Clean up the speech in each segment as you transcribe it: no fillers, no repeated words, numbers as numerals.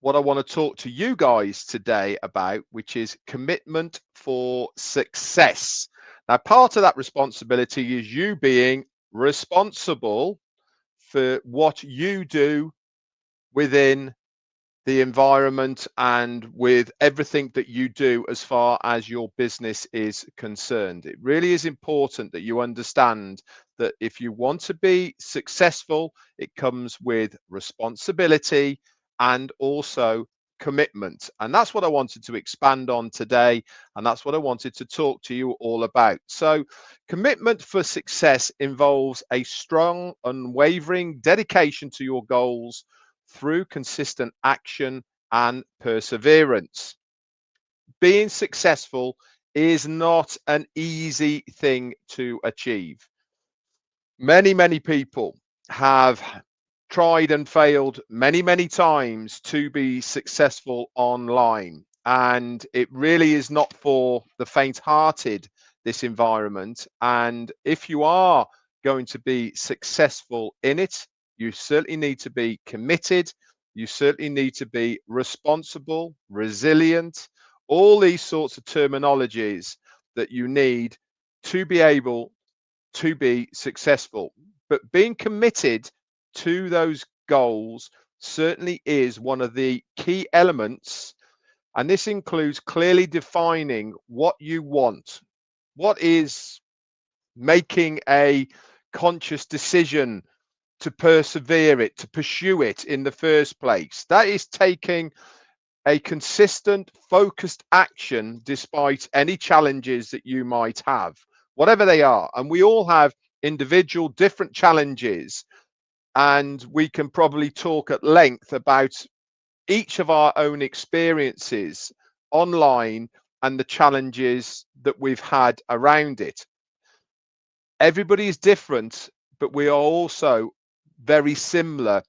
what I want to talk to you guys today about, which is commitment for success. Now, part of that responsibility is you being responsible for what you do within the environment and with everything that you do as far as your business is concerned. It really is important that you understand that if you want to be successful, it comes with responsibility and also commitment. And that's what I wanted to expand on today. And that's what I wanted to talk to you all about. So, commitment for success involves a strong, unwavering dedication to your goals through consistent action and perseverance. Being successful is not an easy thing to achieve. Many people have tried and failed many times to be successful online. And it really is not for the faint hearted, this environment. And if you are going to be successful in it, you certainly need to be committed. You certainly need to be responsible, resilient, all these sorts of terminologies that you need to be able to be successful. But being committed to those goals certainly is one of the key elements. And this includes clearly defining what you want. What is making a conscious decision to persevere it, to pursue it in the first place? That is taking a consistent, focused action despite any challenges that you might have, whatever they are. And we all have individual different challenges, and we can probably talk at length about each of our own experiences online and the challenges that we've had around it. Everybody is different, but we are also very similar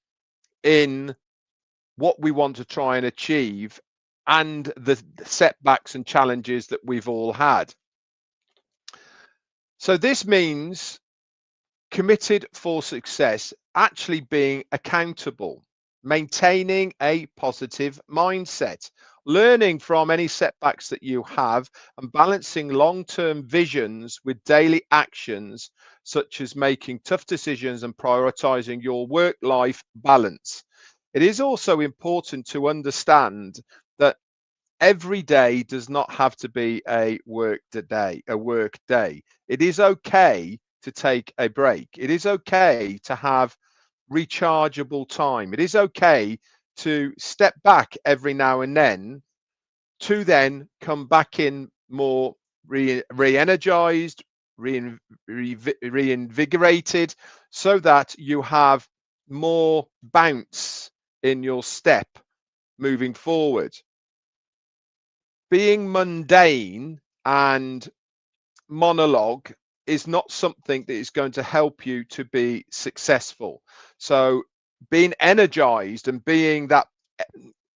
in what we want to try and achieve and the setbacks and challenges that we've all had. So this means committed for success, actually being accountable, maintaining a positive mindset, learning from any setbacks that you have, and balancing long-term visions with daily actions, such as making tough decisions and prioritizing your work-life balance. It is also important to understand that every day does not have to be a work day. It is okay to take a break. It is okay to have rechargeable time. It is okay to step back every now and then to then come back in more re-energized, reinvigorated, so that you have more bounce in your step moving forward. Being mundane and monologue is not something that is going to help you to be successful. So being energized and being that,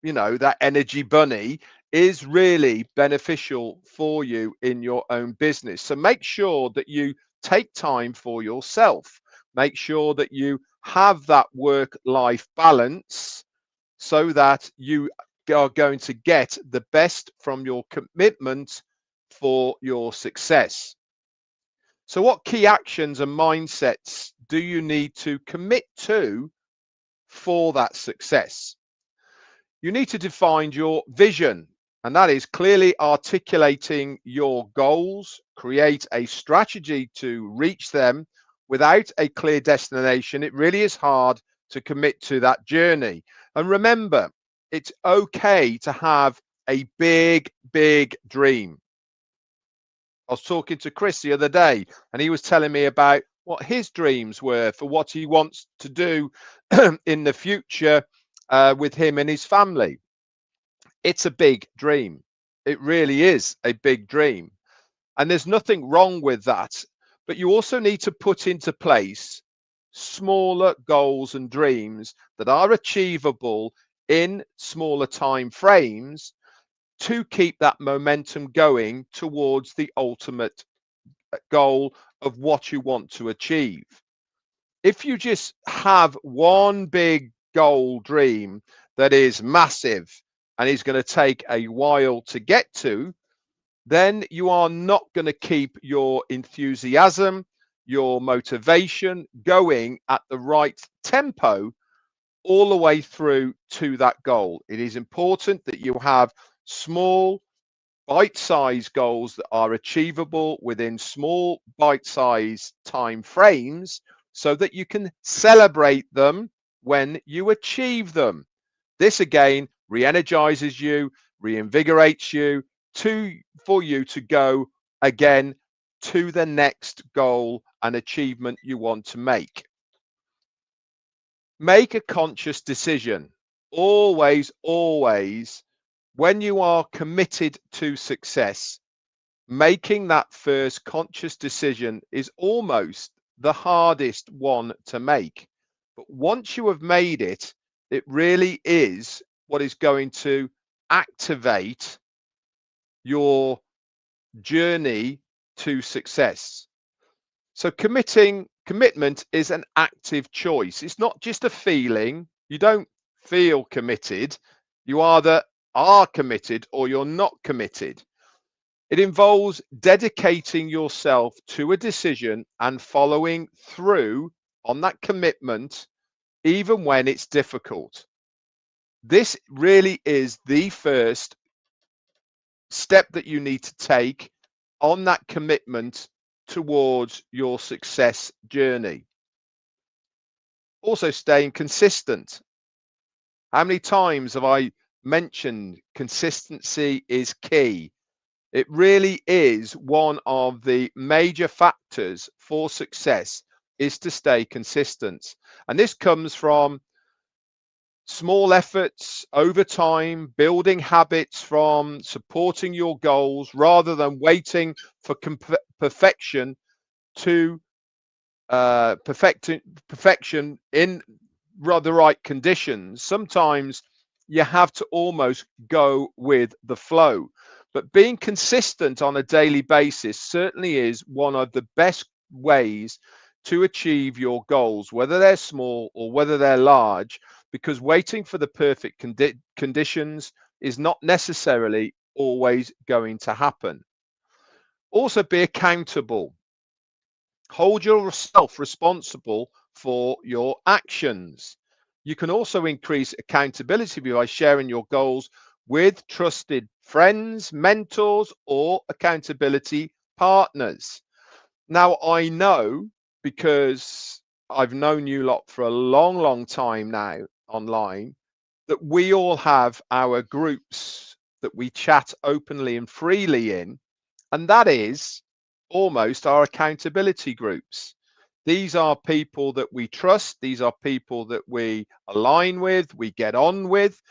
that energy bunny is really beneficial for you in your own business. So make sure that you take time for yourself. Make sure that you have that work-life balance so that you are going to get the best from your commitment for your success. So what key actions and mindsets do you need to commit to for that success? You need to define your vision, and that is clearly articulating your goals, create a strategy to reach them. Without a clear destination, it really is hard to commit to that journey. And remember, it's okay to have a big dream. I was talking to Chris the other day, and he was telling me about what his dreams were for what he wants to do in the future with him and his family. It's a big dream. It really is a big dream. And there's nothing wrong with that. But you also need to put into place smaller goals and dreams that are achievable in smaller time frames to keep that momentum going towards the ultimate goal of what you want to achieve. If you just have one big goal dream, that is massive and is going to take a while to get to, then you are not going to keep your enthusiasm, your motivation going at the right tempo all the way through to that goal. It is important that you have small, bite-sized goals that are achievable within small, bite-sized time frames so that you can celebrate them when you achieve them. This again re-energizes you, reinvigorates you for you to go again to the next goal and achievement you want to make. Make a conscious decision. Always, always, when you are committed to success, making that first conscious decision is almost the hardest one to make. But once you have made it, it really is what is going to activate your journey to success. So commitment is an active choice. It's not just a feeling. You don't feel committed. You either are committed or you're not committed. It involves dedicating yourself to a decision and following through on that commitment, even when it's difficult. This really is the first step that you need to take on that commitment towards your success journey. Also, staying consistent. How many times have I mentioned consistency is key? It really is one of the major factors for success is to stay consistent. And this comes from small efforts over time, building habits from supporting your goals rather than waiting for perfection to perfection in the right conditions. Sometimes you have to almost go with the flow. But being consistent on a daily basis certainly is one of the best ways to achieve your goals, whether they're small or whether they're large, because waiting for the perfect conditions is not necessarily always going to happen. Also, be accountable. Hold yourself responsible for your actions. You can also increase accountability by sharing your goals with trusted friends, mentors, or accountability partners. Now, I know because I've known you lot for a long, long time now online that we all have our groups that we chat openly and freely in, and that is almost our accountability groups. These are people that we trust, these are people that we align with, we get on with,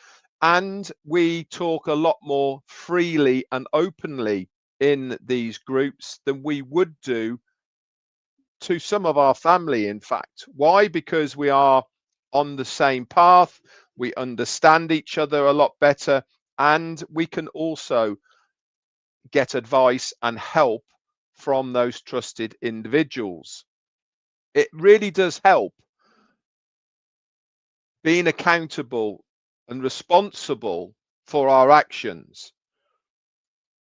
and we talk a lot more freely and openly in these groups than we would do to some of our family, in fact. Why? Because we are on the same path, we understand each other a lot better, and we can also get advice and help from those trusted individuals. It really does help being accountable and responsible for our actions.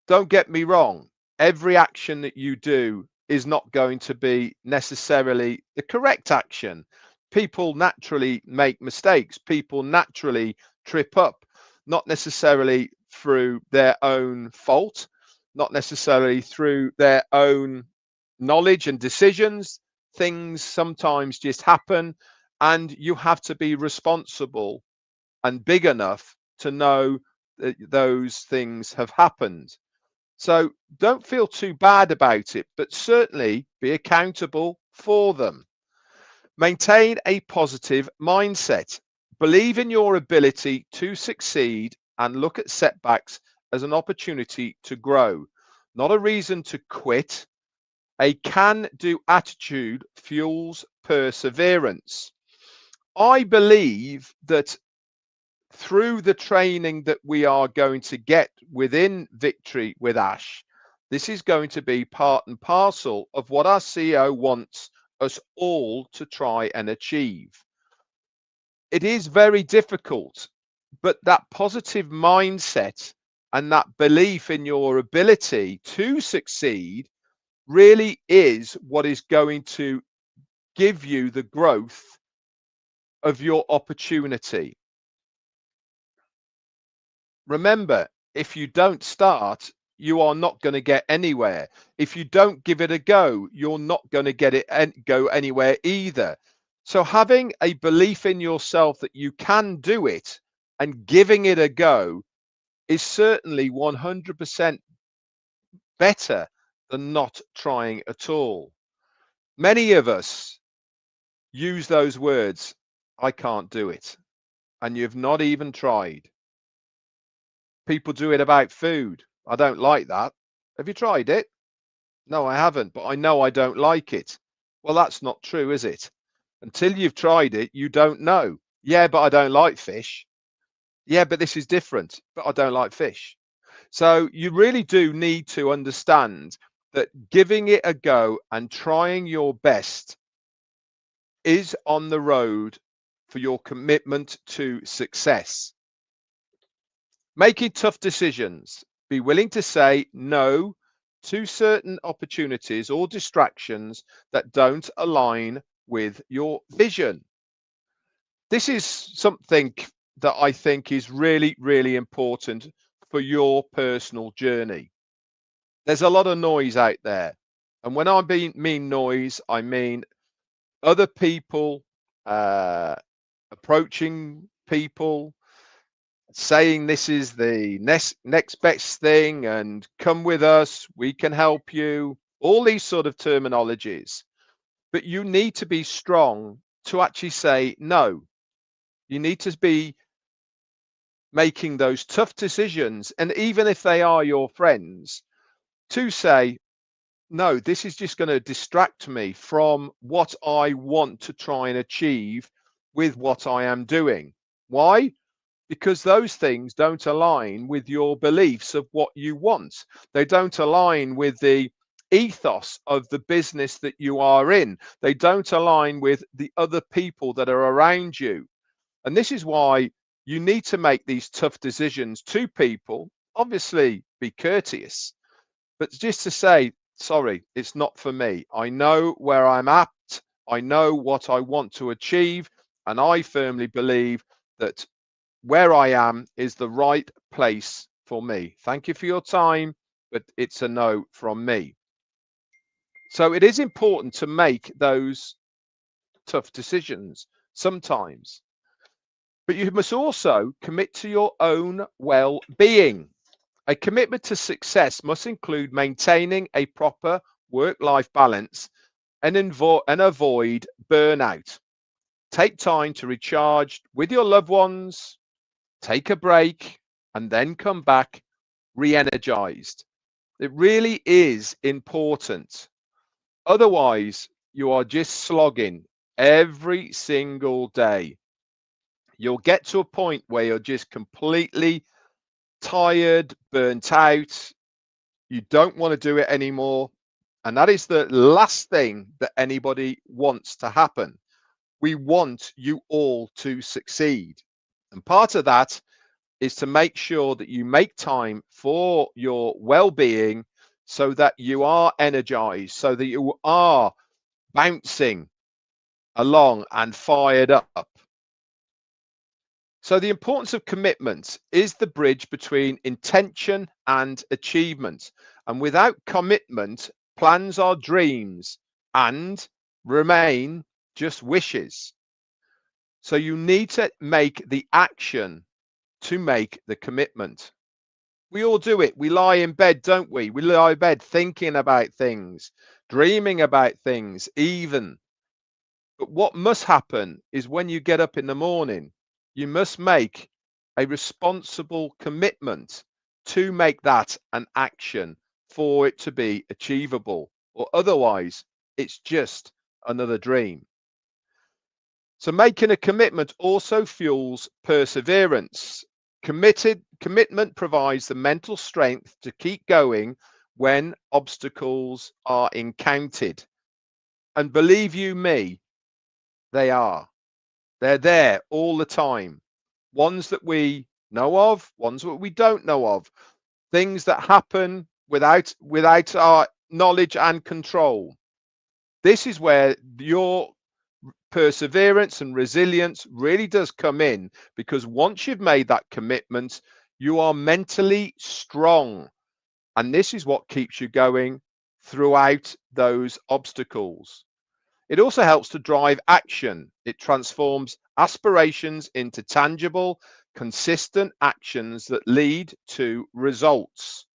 Don't get me wrong, every action that you do is not going to be necessarily the correct action. People naturally make mistakes, people naturally trip up, not necessarily through their own fault, not necessarily through their own knowledge and decisions. Things sometimes just happen, and you have to be responsible and big enough to know that those things have happened. So don't feel too bad about it, but certainly be accountable for them. Maintain a positive mindset. Believe in your ability to succeed and look at setbacks as an opportunity to grow, not a reason to quit. A can-do attitude fuels perseverance. I believe that through the training that we are going to get within Victory with Ash, this is going to be part and parcel of what our CEO wants us all to try and achieve. It is very difficult, But that positive mindset and that belief in your ability to succeed really is what is going to give you the growth of your opportunity. Remember, if you don't start, you are not going to get anywhere. If you don't give it a go, you're not going to get it and go anywhere either. So having a belief in yourself that you can do it and giving it a go is certainly 100% better than not trying at all. Many of us use those words, I can't do it, and you've not even tried. People do it about food. I don't like that. Have you tried it? No, I haven't, but I know I don't like it. Well, that's not true, is it? Until you've tried it, you don't know. Yeah, but I don't like fish. Yeah, but this is different, but I don't like fish. So you really do need to understand that giving it a go and trying your best is on the road for your commitment to success. Making tough decisions. Be willing to say no to certain opportunities or distractions that don't align with your vision. This is something that I think is really, really important for your personal journey. There's a lot of noise out there. And when I mean noise, I mean other people uh, approaching people, saying this is the next best thing and come with us, we can help you, all these sort of terminologies. But you need to be strong to actually say no. You need to be making those tough decisions. And even if they are your friends, to say, no, this is just going to distract me from what I want to try and achieve with what I am doing. Why? Because those things don't align with your beliefs of what you want. They don't align with the ethos of the business that you are in. They don't align with the other people that are around you. And this is why you need to make these tough decisions to people. Obviously, be courteous, but just to say, sorry, it's not for me. I know where I'm at. I know what I want to achieve. And I firmly believe that where I am is the right place for me. Thank you for your time, but it's a no from me. So it is important to make those tough decisions sometimes, but you must also commit to your own well-being. A commitment to success must include maintaining a proper work-life balance and avoid burnout. Take time to recharge with your loved ones, take a break, and then come back re-energized. It really is important. Otherwise, you are just slogging every single day. You'll get to a point where you're just completely tired, burnt out. You don't want to do it anymore. And that is the last thing that anybody wants to happen. We want you all to succeed. And part of that is to make sure that you make time for your well-being so that you are energized, so that you are bouncing along and fired up. So the importance of commitment is the bridge between intention and achievement. And without commitment, plans are dreams and remain just wishes. So you need to make the action to make the commitment. We all do it. We lie in bed, don't we? We lie in bed thinking about things, dreaming about things, even. But what must happen is when you get up in the morning, you must make a responsible commitment to make that an action for it to be achievable, or otherwise, it's just another dream. So making a commitment also fuels perseverance. Commitment provides the mental strength to keep going when obstacles are encountered. And believe you me, they are. They're there all the time. ones that we know of, ones that we don't know of, things that happen without our knowledge and control. This is where your perseverance and resilience really does come in, because once you've made that commitment, you are mentally strong. And this is what keeps you going throughout those obstacles. It also helps to drive action. It transforms aspirations into tangible, consistent actions that lead to results.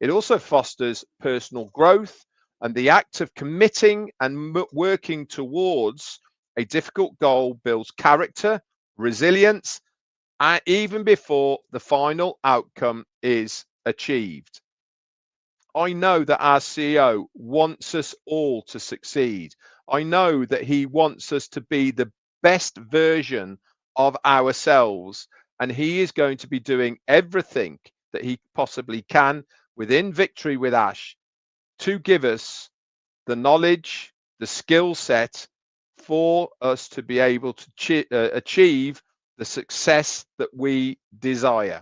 It also fosters personal growth, and the act of committing and working towards a difficult goal builds character, resilience, and even before the final outcome is achieved. I know that our CEO wants us all to succeed. I know that he wants us to be the best version of ourselves, and he is going to be doing everything that he possibly can within Victory with Ash to give us the knowledge, the skill set for us to be able to achieve the success that we desire.